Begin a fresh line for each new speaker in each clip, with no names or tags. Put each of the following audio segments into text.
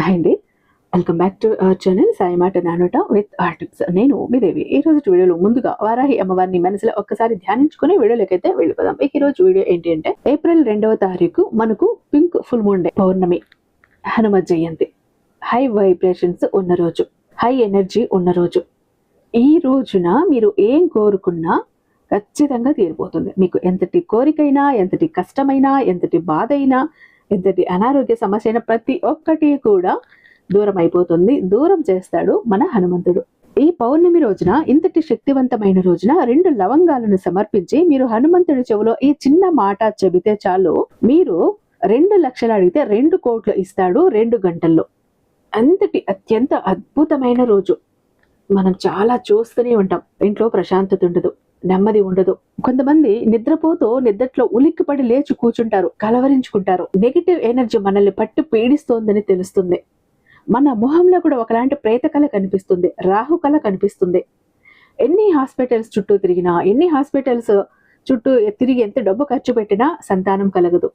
Hi అండి. Welcome back to our channel Sai మాట నానోట with ఆర్టిక్స్. నేను మీ దేవి. ఈ రోజు వీడియోలో ముందుగా వారాహి అమ్మవారిని మనసులో ఒక్కసారి ధ్యానించుకుని వీడియోలోకైతే వెళ్ళిపోదాం. ఈ రోజు వీడియో ఏంటి అంటే ఏప్రిల్ 2వ తారీఖు మనకు పింక్ ఫుల్ మూన్ డే, పౌర్ణమి, హనుమ జయంతి, హై వైబ్రేషన్స్ ఉన్న రోజు, హై ఎనర్జీ ఉన్న రోజు. ఈ రోజున మీరు ఏం కోరుకున్నా ఖచ్చితంగా తీరిపోతుంది. మీకు ఎంతటి కోరికైనా, ఎంతటి కష్టమైనా, ఎంతటి బాధ అయినా, ఎంతటి అనారోగ్య సమస్య అయినా ప్రతి ఒక్కటి కూడా దూరం అయిపోతుంది. దూరం చేస్తాడు మన హనుమంతుడు. ఈ పౌర్ణమి రోజున, ఇంతటి శక్తివంతమైన రోజున 2 లవంగాలను సమర్పించి మీరు హనుమంతుడి చెవిలో ఈ చిన్న మాట చెబితే చాలు, మీరు 2 లక్షలు అడిగితే 2 కోట్లు ఇస్తాడు 2 గంటల్లో. అంతటి అత్యంత అద్భుతమైన రోజు. మనం చాలా చూస్తూనే ఉంటాం. ఇంట్లో ప్రశాంతత ఉండదు, నెమ్మది ఉండదు. కొంతమంది నిద్రపోతూ నిద్రలో ఉలిక్కిపడి లేచి కూర్చుంటారు, కలవరించుకుంటారు. నెగిటివ్ ఎనర్జీ మనల్ని పట్టి పీడిస్తోందని తెలుస్తుంది. మన మొహంలో కూడా ఒకలాంటి ప్రేతకళ కనిపిస్తుంది, రాహుకళ కనిపిస్తుంది. ఎన్ని హాస్పిటల్స్ చుట్టూ తిరిగినా, ఎన్ని హాస్పిటల్స్ చుట్టూ తిరిగి ఎంత డబ్బు ఖర్చు పెట్టినా సంతానం కలగదు.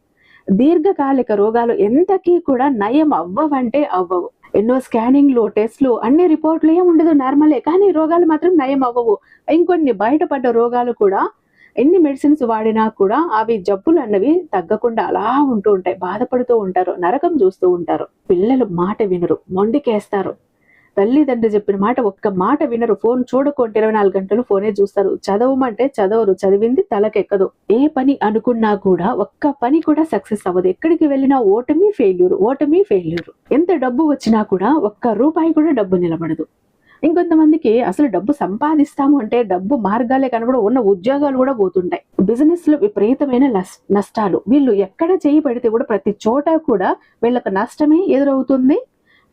దీర్ఘకాలిక రోగాలు ఎంతకీ కూడా నయం అవ్వవంటే అవ్వవు. ఎన్నో స్కానింగ్లు, టెస్ట్లు, అన్ని రిపోర్ట్లు ఏం ఉండదు, నార్మలే. కానీ రోగాలు మాత్రం నయం అవ్వవు. ఇంకొన్ని బయటపడ్డ రోగాలు కూడా ఎన్ని మెడిసిన్స్ వాడినా కూడా అవి జబ్బులు అన్నవి తగ్గకుండా అలా ఉంటూ ఉంటాయి. బాధపడుతూ ఉంటారు, నరకం చూస్తూ ఉంటారు. పిల్లలు మాట వినరు, మొండికేస్తారు. తల్లిదండ్రులు చెప్పిన మాట ఒక్క మాట వినరు. ఫోన్ చూడకుంటే 24 గంటలు ఫోనే చూస్తారు. చదవమంటే చదవరు, చదివింది తలకెక్కదు. ఏ పని అనుకున్నా కూడా ఒక్క పని కూడా సక్సెస్ అవ్వదు. ఎక్కడికి వెళ్ళినా ఓటమి, ఫెయిల్యూర్, ఓటమి, ఫెయిల్యూర్. ఎంత డబ్బు వచ్చినా కూడా ఒక్క రూపాయి కూడా డబ్బు నిలబడదు. ఇంకొంతమందికి అసలు డబ్బు సంపాదిస్తాము అంటే డబ్బు మార్గాలే కనబడ, ఉన్న ఉద్యోగాలు కూడా పోతుంటాయి. బిజినెస్ లో విపరీతమైన నష్టాలు. వీళ్ళు ఎక్కడ చేయి పెడితే కూడా ప్రతి చోట కూడా వీళ్ళకి నష్టమే ఎదురవుతుంది,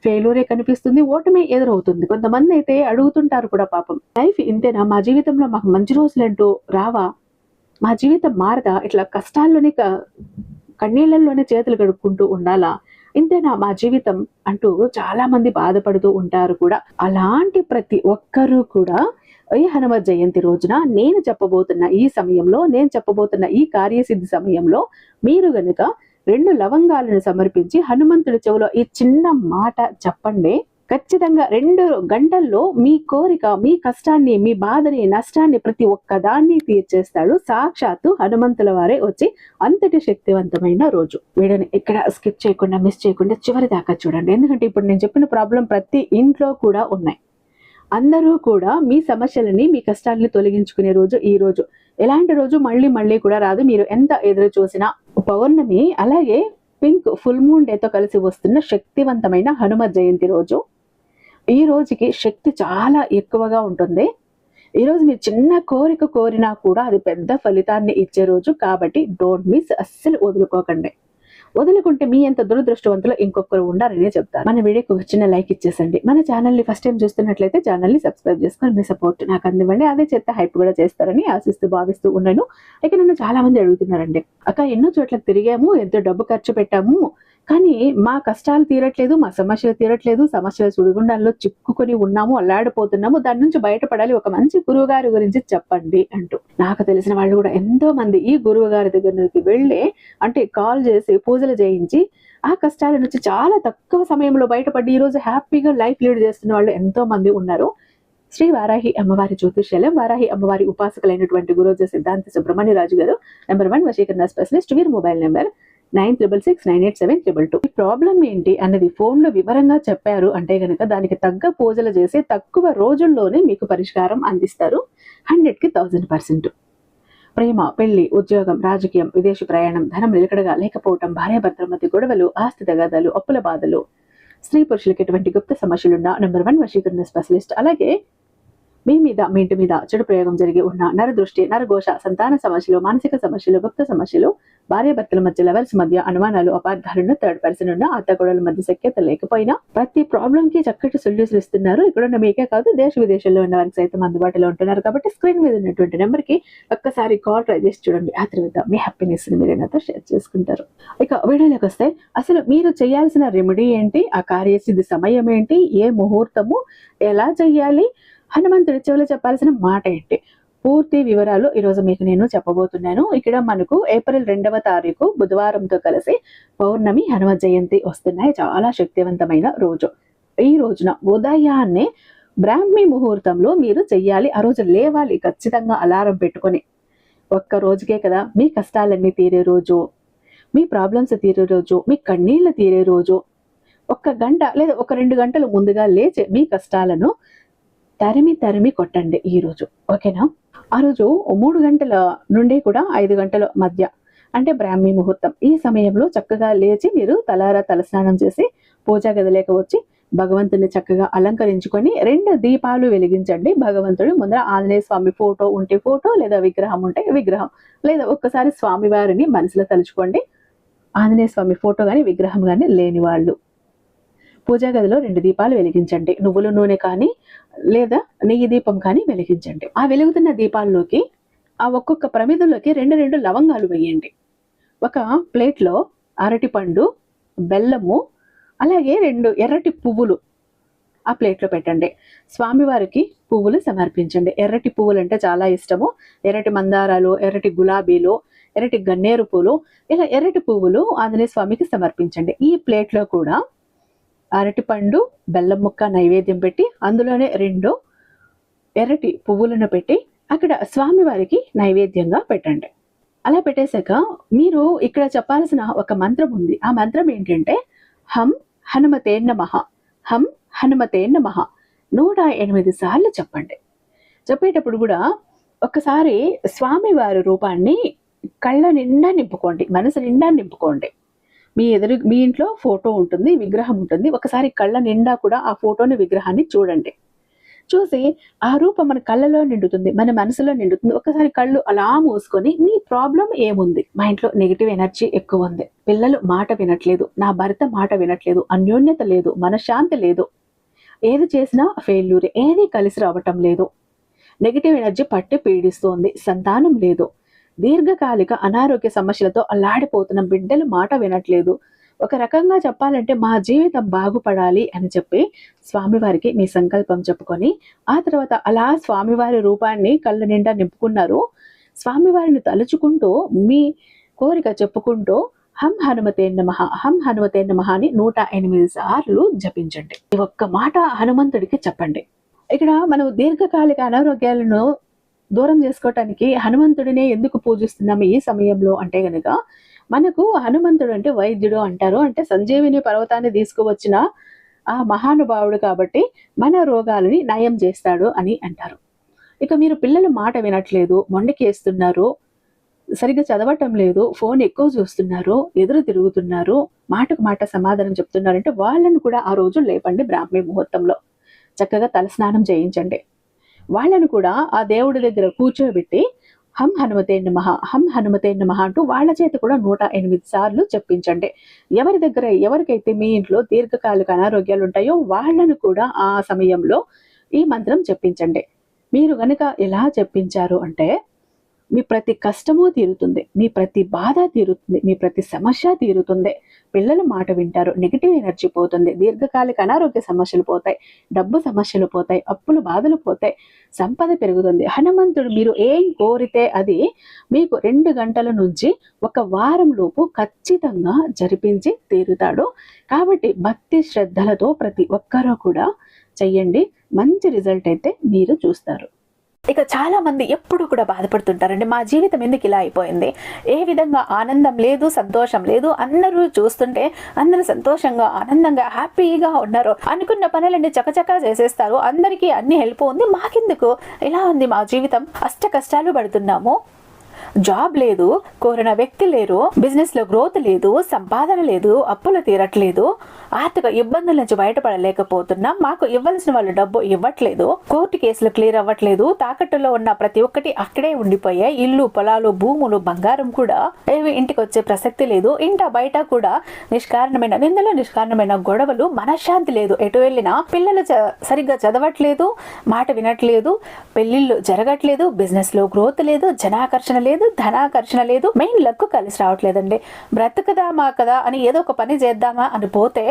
ఫెయిల్యూరే కనిపిస్తుంది, ఓటమే ఎదురవుతుంది. కొంతమంది అయితే అడుగుతుంటారు కూడా, పాపం లైఫ్ ఇంతేనా, మా జీవితంలో మాకు మంచి రోజులంటూ రావా, మా జీవితం మారదా, ఇట్లా కష్టాల్లోనే కన్నీళ్లలోనే చేతులు గడుపుకుంటూ ఉండాలా, ఇంతేనా మా జీవితం అంటూ చాలా మంది బాధపడుతూ ఉంటారు కూడా. అలాంటి ప్రతి ఒక్కరూ కూడా ఈ హనుమ జయంతి రోజున నేను చెప్పబోతున్న ఈ సమయంలో, నేను చెప్పబోతున్న ఈ కార్యసిద్ధి సమయంలో మీరు గనుక 2 లవంగాలను సమర్పించి హనుమంతుడి చెవిలో ఈ చిన్న మాట చెప్పండి. ఖచ్చితంగా 2 గంటల్లో మీ కోరిక, మీ కష్టాన్ని, మీ బాధని, నష్టాన్ని ప్రతి ఒక్కదాన్ని తీర్చేస్తాడు సాక్షాత్తు హనుమంతుల వారే వచ్చి. అంతటి శక్తివంతమైన రోజు. వీడియోని ఇక్కడ స్కిప్ చేయకుండా, మిస్ చేయకుండా చివరి దాకా చూడండి. ఎందుకంటే ఇప్పుడు నేను చెప్పిన ప్రాబ్లం ప్రతి ఇంట్లో కూడా ఉన్నాయి. అందరూ కూడా మీ సమస్యలని, మీ కష్టాలని తొలగించుకునే రోజు ఈ రోజు. ఎలాంటి రోజు మళ్ళీ మళ్ళీ కూడా రాదు. మీరు ఎంత ఎదురు చూసినా. పౌర్ణమి అలాగే పింక్ ఫుల్ మూన్ డేతో కలిసి వస్తున్న శక్తివంతమైన హనుమ జయంతి రోజు. ఈ రోజుకి శక్తి చాలా ఎక్కువగా ఉంటుంది. ఈ రోజు మీరు చిన్న కోరిక కోరినా కూడా అది పెద్ద ఫలితాన్ని ఇచ్చే రోజు. కాబట్టి డోంట్ మిస్, అస్సలు వదులుకోకండి. వదులుకుంటే మీ ఎంత దురదృష్టవంతులు ఇంకొకరు ఉండాలని చెప్తారు. మన వీడియోకి ఒక చిన్న లైక్ ఇచ్చేసండి. మన ఛానల్ని ఫస్ట్ టైం చూస్తున్నట్లయితే ఛానల్ని సబ్స్క్రైబ్ చేసుకొని మీ సపోర్ట్ నాకు అందివ్వండి. అదే చేత హైప్ కూడా చేస్తారని ఆశిస్తూ భావిస్తూ ఉన్నాను. ఇక నన్ను చాలా మంది అడుగుతున్నారండి, అక్క ఎన్నో చోట్లకు తిరిగాము, ఎంతో డబ్బు ఖర్చు పెట్టాము, కానీ మా కష్టాలు తీరట్లేదు, మా సమస్యలు తీరట్లేదు, సమస్యల సుడిగుండాల్లో చిక్కుకొని ఉన్నాము, అల్లాడిపోతున్నాము, దాని నుంచి బయటపడాలి, ఒక మంచి గురువు గారి గురించి చెప్పండి అంటూ. నాకు తెలిసిన వాళ్ళు కూడా ఎంతో మంది ఈ గురువు గారి దగ్గరికి వెళ్ళి, అంటే కాల్ చేసి పూజలు చేయించి ఆ కష్టాల నుంచి చాలా తక్కువ సమయంలో బయటపడి ఈ రోజు హ్యాపీగా లైఫ్ లీడ్ చేస్తున్న వాళ్ళు ఎంతో మంది ఉన్నారు. శ్రీ వారాహి అమ్మవారి జ్యోతిష్యాలయం, వారాహి అమ్మవారి ఉపాసకులైనటువంటి గురూజీ సిద్ధాంత సుబ్రహ్మణ్యరాజు గారు, #1 వశీకరణ స్పెషలిస్ట్. వీరి మొబైల్ నెంబర్ 96698722. ఈ ప్రాబ్లం ఏంటి అన్నది ఫోన్ లో వివరంగా చెప్పారు అంటే గనక దానికి తగ్గ పూజలు చేసి తక్కువ రోజుల్లోనే మీకు పరిష్కారం అందిస్తారు. 100కి 1000%. ప్రేమ, పెళ్లి, ఉద్యోగం, రాజకీయం, విదేశీ ప్రయాణం, ధనం నిలకడగా లేకపోవటం, భార్యాభర్తల మధ్య గొడవలు, ఆస్తి తగాదాలు, అప్పుల బాధలు, స్త్రీ పురుషులకి ఎటువంటి గుప్త సమస్యలున్న #1 వశీకరణ స్పెషలిస్ట్. అలాగే మీ ఇంటి మీద చెడు ప్రయోగం జరిగి ఉన్న నరదృష్టి, నరఘోష, సంతాన సమస్యలు, మానసిక సమస్యలు, గుప్త సమస్యలు, భార్యాభర్తల మధ్య లెవెల్స్ మధ్య అనుమానాలు, అపార్థాలను, థర్డ్ పర్సన్ ఉన్న అత్తగొడల మధ్య సఖ్యత లేకపోయినా ప్రతి ప్రాబ్లం కి చక్కటి సొల్యూషన్ ఇస్తున్నారు. ఇక్కడ ఉన్న మీకే కాదు, దేశ విదేశాల్లో ఉన్న వారికి సైతం అందుబాటులో ఉంటున్నారు. కాబట్టి స్క్రీన్ మీద ఉన్నటువంటి నెంబర్ కి ఒక్కసారి కాల్ ట్రై చేసి చూడండి. ఆ తర్వాత మీ హ్యాపీనెస్ ని మీరు నాతో షేర్ చేసుకుంటారు. ఇక వీడియోలోకి వస్తే, అసలు మీరు చేయాల్సిన రెమెడీ ఏంటి, ఆ కార్యసిద్ధి సమయం ఏంటి, ఏ ముహూర్తము, ఎలా చెయ్యాలి, హనుమంతుడి చెవిలో చెప్పాల్సిన మాట ఏంటి, పూర్తి వివరాలు ఈరోజు మీకు నేను చెప్పబోతున్నాను. ఇక్కడ మనకు ఏప్రిల్ 2వ తారీఖు బుధవారంతో కలిసి పౌర్ణమి, హనుమ జయంతి వస్తున్నాయి. చాలా శక్తివంతమైన రోజు. ఈ రోజున ఉదయాన్నే బ్రాహ్మీ ముహూర్తంలో మీరు చెయ్యాలి. ఆ రోజు లేవాలి ఖచ్చితంగా అలారం పెట్టుకొని. ఒక్క రోజుకే కదా మీ కష్టాలన్నీ తీరే రోజు, మీ ప్రాబ్లమ్స్ తీరే రోజు, మీ కన్నీళ్లు తీరే రోజు. ఒక్క గంట లేదా ఒక 2 గంటలు ముందుగా లేచి మీ కష్టాలను తరిమి కొట్టండి ఈరోజు. ఓకేనా? ఆ రోజు 3 గంటల నుండి కూడా 5 గంటల మధ్య అంటే బ్రాహ్మీ ముహూర్తం. ఈ సమయంలో చక్కగా లేచి మీరు తలస్నానం చేసి పూజా గదిలోకి వచ్చి భగవంతుని చక్కగా అలంకరించుకొని 2 దీపాలు వెలిగించండి. భగవంతుడి ముందర ఆంజనేయ స్వామి ఫోటో ఉంటే ఫోటో, లేదా విగ్రహం ఉంటే విగ్రహం, లేదా ఒక్కసారి స్వామివారిని మనసులో తలుచుకోండి. ఆంజనేయ స్వామి ఫోటో కానీ విగ్రహం కానీ లేని వాళ్ళు పూజా గదిలో 2 దీపాలు వెలిగించండి. నువ్వుల నూనె కానీ లేదా నెయ్యి దీపం కానీ వెలిగించండి. ఆ వెలుగుతున్న దీపాల్లోకి ఆ ఒక్కొక్క ప్రమిదలోకి 2 లవంగాలు వేయండి. ఒక ప్లేట్లో అరటిపండు, బెల్లము, అలాగే 2 ఎర్రటి పువ్వులు ఆ ప్లేట్లో పెట్టండి. స్వామివారికి పువ్వులు సమర్పించండి. ఎర్రటి పువ్వులు అంటే చాలా ఇష్టము. ఎర్రటి మందారాలు, ఎర్రటి గులాబీలు, ఎర్రటి గన్నేరు పూలు, ఇలా ఎర్రటి పువ్వులు ఆంజనేయ స్వామికి సమర్పించండి. ఈ ప్లేట్లో కూడా అరటిపండు, బెల్లం ముక్క నైవేద్యం పెట్టి అందులోనే 2 ఎర్రటి పువ్వులను పెట్టి అక్కడ స్వామివారికి నైవేద్యంగా పెట్టండి. అలా పెట్టేశాక మీరు ఇక్కడ చెప్పాల్సిన ఒక మంత్రం ఉంది. ఆ మంత్రం ఏంటంటే హం హనుమతే నమః, హం హనుమతే నమః 108 సార్లు చెప్పండి. చెప్పేటప్పుడు కూడా ఒకసారి స్వామివారి రూపాన్ని కళ్ళ నిండా నింపుకోండి, మనసు నిండా నింపుకోండి. మీ ఇంట్లో ఫోటో ఉంటుంది, విగ్రహం ఉంటుంది. ఒకసారి కళ్ళ నిండా కూడా ఆ ఫోటోని, విగ్రహాన్ని చూడండి. చూసి ఆ రూపం మన కళ్ళలో నిండుతుంది, మన మనసులో నిండుతుంది. ఒకసారి కళ్ళు అలా మూసుకొని మీ ప్రాబ్లం ఏముంది? మా ఇంట్లో నెగిటివ్ ఎనర్జీ ఎక్కువ ఉంది, పిల్లలు మాట వినట్లేదు, నా భర్త మాట వినట్లేదు, అన్యోన్యత లేదు, మనశ్శాంతి లేదు, ఏది చేసినా ఫెయిల్యూర్, ఏది కలిసి రావటం లేదు, నెగిటివ్ ఎనర్జీ పట్టి పీడిస్తోంది, సంతానం లేదు, దీర్ఘకాలిక అనారోగ్య సమస్యలతో అల్లాడిపోతున్న బిడ్డలు మాట వినట్లేదు. ఒక రకంగా చెప్పాలంటే మా జీవితం బాగుపడాలి అని చెప్పి స్వామివారికి మీ సంకల్పం చెప్పుకొని ఆ తర్వాత అలా స్వామివారి రూపాన్ని కళ్ళ నిండా నింపుకున్నారు. స్వామివారిని తలుచుకుంటూ మీ కోరిక చెప్పుకుంటూ హం హనుమతే నమః, హం హనుమతే నమః అని 108 సార్లు జపించండి. ఈ ఒక్క మాట హనుమంతుడికి చెప్పండి. ఇక్కడ మనం దీర్ఘకాలిక అనారోగ్యాలను దూరం చేసుకోవటానికి హనుమంతుడినే ఎందుకు పూజిస్తున్నాము ఈ సమయంలో అంటే గనుక, మనకు హనుమంతుడు అంటే వైద్యుడు అంటారు. అంటే సంజీవిని పర్వతాన్ని తీసుకువచ్చిన ఆ మహానుభావుడు కాబట్టి మన రోగాలని నయం చేస్తాడు అని అంటారు. ఇక మీరు పిల్లలు మాట వినట్లేదు, మొండికేస్తున్నారు, సరిగ్గా చదవటం లేదు, ఫోన్ ఎక్కువ చూస్తున్నారు, ఎదురు తిరుగుతున్నారు, మాటకు మాట సమాధానం చెప్తున్నారంటే వాళ్ళను కూడా ఆ రోజు లేపండి. బ్రాహ్మీ ముహూర్తంలో చక్కగా తలస్నానం చేయించండి. వాళ్ళను కూడా ఆ దేవుడి దగ్గర కూర్చోబెట్టి హం హనుమతే నమః, హం హనుమతే నమః అంటూ వాళ్ళ చేత కూడా 108 సార్లు చెప్పించండి. ఎవరికైతే మీ ఇంట్లో దీర్ఘకాలిక అనారోగ్యాలు ఉంటాయో వాళ్ళను కూడా ఆ సమయంలో ఈ మంత్రం చెప్పించండి. మీరు గనుక ఎలా చెప్పించారు అంటే మీ ప్రతి కష్టము తీరుతుంది, మీ ప్రతి బాధ తీరుతుంది, మీ ప్రతి సమస్య తీరుతుంది. పిల్లలు మాట వింటారు, నెగిటివ్ ఎనర్జీ పోతుంది, దీర్ఘకాలిక అనారోగ్య సమస్యలు పోతాయి, డబ్బు సమస్యలు పోతాయి, అప్పులు బాధలు పోతాయి, సంపద పెరుగుతుంది. హనుమంతుడు మీరు ఏం కోరితే అది మీకు 2 గంటల నుంచి 1 వారం లోపు ఖచ్చితంగా జరిపించి తీరుతాడు. కాబట్టి భక్తి శ్రద్ధలతో ప్రతి ఒక్కరూ కూడా చెయ్యండి. మంచి రిజల్ట్ అయితే మీరు చూస్తారు. ఇక చాలా మంది ఎప్పుడు కూడా బాధపడుతుంటారండి, మా జీవితం ఎందుకు ఇలా అయిపోయింది, ఏ విధంగా ఆనందం లేదు, సంతోషం లేదు, అందరూ చూస్తుంటే అందరూ సంతోషంగా ఆనందంగా హ్యాపీగా ఉన్నారు, అనుకున్న పనులన్నీ చకచకా చేసేస్తారు, అందరికీ అన్ని హెల్ప్ ఉంది, మాకెందుకు ఇలా ఉంది మా జీవితం, అష్ట కష్టాలు పడుతున్నాము, జాబ్ లేదు, కోరిన వ్యక్తి లేరు, బిజినెస్ లో గ్రోత్ లేదు, సంపాదన లేదు, అప్పులు తీరట్లేదు, ఆర్థిక ఇబ్బందుల నుంచి బయటపడలేకపోతున్నాం, మాకు ఇవ్వాల్సిన వాళ్ళు డబ్బు ఇవ్వట్లేదు, కోర్టు కేసులు క్లియర్ అవ్వట్లేదు, తాకట్టులో ఉన్న ప్రతి ఒక్కటి అక్కడే ఉండిపోయాయి, ఇల్లు, పొలాలు, భూములు, బంగారం కూడా ఏవి ఇంటికి వచ్చే ప్రసక్తి లేదు, ఇంట బయట కూడా నిష్కారణమైన నిందలు, నిష్కారణమైన గొడవలు, మనశ్శాంతి లేదు, ఎటు వెళ్ళినా పిల్లలు సరిగ్గా చదవట్లేదు, మాట వినట్లేదు, పెళ్లిళ్ళు జరగట్లేదు, బిజినెస్ లో గ్రోత్ లేదు, జనాకర్షణ లేదు, ధనాకర్షణ లేదు, మెయిన్ లక్ కలిసి రావట్లేదండి. బ్రతుకుదామా కదా అని ఏదో ఒక పని చేద్దామా అని పోతే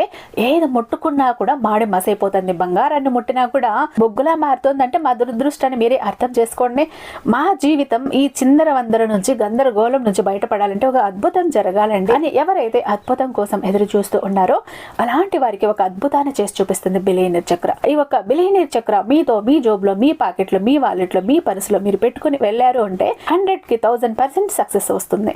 ఏది ముట్టుకున్నా కూడా మాడి మసైపోతుంది. బంగారాన్ని ముట్టినా కూడా బొగ్గులా మారుతుంది అంటే మా దురదృష్టాన్ని మీరే అర్థం చేసుకోండి. మా జీవితం ఈ చిందర వందర నుంచి గందరగోళం నుంచి బయటపడాలంటే ఒక అద్భుతం జరగాలండి అని ఎవరైతే అద్భుతం కోసం ఎదురు చూస్తూ ఉన్నారో అలాంటి వారికి ఒక అద్భుతాన్ని చేసి చూపిస్తుంది బిలియనీర్ చక్ర. ఈ ఒక బిలియనీర్ చక్ర మీతో మీ జోబులో, మీ పాకెట్లో, మీ వాలెట్లో, మీ పర్సులో మీరు పెట్టుకుని వెళ్ళారు అంటే 100కి 1000% సక్సెస్ వస్తుంది.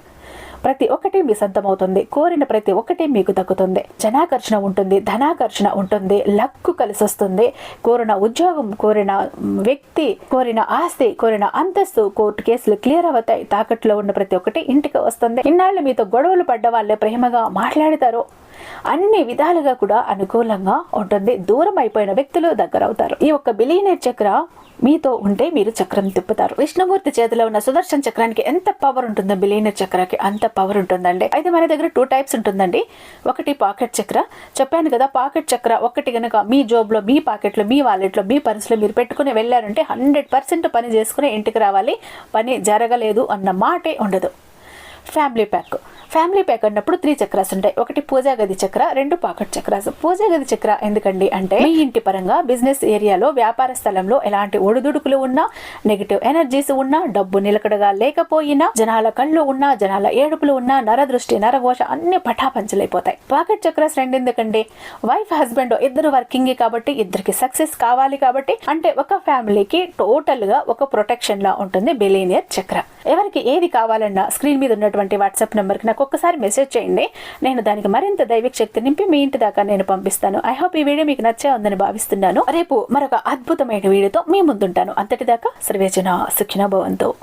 ప్రతి ఒక్కటి మీ సొంతమవుతుంది. కోరిన ప్రతి ఒక్కటి మీకు దక్కుతుంది. జనాకర్షణ ఉంటుంది, ధనాకర్షణ ఉంటుంది, లక్కు కలిసి వస్తుంది. కోరిన ఉద్యోగం, కోరిన వ్యక్తి, కోరిన ఆస్తి, కోరిన అంతస్తు, కోర్టు కేసులు క్లియర్ అవుతాయి. తాకట్లో ఉన్న ప్రతి ఒక్కటి ఇంటికి వస్తుంది. ఇన్నాళ్ళు మీతో గొడవలు పడ్డ వాళ్ళే ప్రేమగా మాట్లాడతారు. అన్ని విధాలుగా కూడా అనుకూలంగా ఉంటుంది. దూరం అయిపోయిన వ్యక్తులు దగ్గర అవుతారు. ఈ ఒక్క బిలియనీర్ చక్ర మీతో ఉంటే మీరు చక్రం తిప్పుతారు. విష్ణుమూర్తి చేతిలో ఉన్న సుదర్శన చక్రానికి ఎంత పవర్ ఉంటుందో బిలియనీర్ చక్రానికి అంత పవర్ ఉంటుందండి. అయితే మన దగ్గర 2 టైప్స్ ఉంటుందండి. ఒకటి పాకెట్ చక్ర, చెప్పాను కదా. పాకెట్ చక్ర ఒకటి గనక మీ జోబులో, మీ పాకెట్లో, మీ వాలెట్లో, మీ పర్సులో మీరు పెట్టుకుని వెళ్ళారంటే 100% పని చేసుకుని ఇంటికి రావాలి. పని జరగలేదు అన్న మాటే ఉండదు. ఫ్యామిలీ ప్యాక్ అన్నప్పుడు 3 చక్రాస్ ఉంటాయి. ఒకటి పూజా గది చక్ర, 2 పాకెట్ చక్రాస్. పూజా గది చక్ర ఎందుకండి అంటే మీ ఇంటి పరంగా, బిజినెస్ ఏరియాలో, వ్యాపార స్థలంలో ఎలాంటి ఒడిదుడుకులు ఉన్నా, నెగిటివ్ ఎనర్జీస్ ఉన్నా, డబ్బు నిలకడగా లేకపోయినా, జనాల కళ్ళు ఉన్నా, జనాల ఏడుపులు ఉన్నా, నరదృష్టి, నరఘోష అన్ని పటాపంచలైపోతాయి. పాకెట్ చక్రాస్ 2 ఎందుకండి? వైఫ్ హస్బెండ్ ఇద్దరు వర్కింగ్ కాబట్టి, ఇద్దరికి సక్సెస్ కావాలి కాబట్టి, అంటే ఒక ఫ్యామిలీకి టోటల్ గా ఒక ప్రొటెక్షన్ లా ఉంటుంది బిలియనీర్ చక్ర. ఎవరికి ఏది కావాలన్నా స్క్రీన్ మీద ఉన్నటువంటి వాట్సాప్ నెంబర్ కి నాకు ఒక్కసారి మెసేజ్ చేయండి. నేను దానికి మరింత దైవిక శక్తి నింపి మీ ఇంటి దాకా నేను పంపిస్తాను. ఐ హోప్ ఈ వీడియో మీకు నచ్చే ఉందని భావిస్తున్నాను. రేపు మరొక అద్భుతమైన వీడియోతో మీ ముందుంటాను. అంతటిదాకా సర్వేజన సుఖినో భవంతు.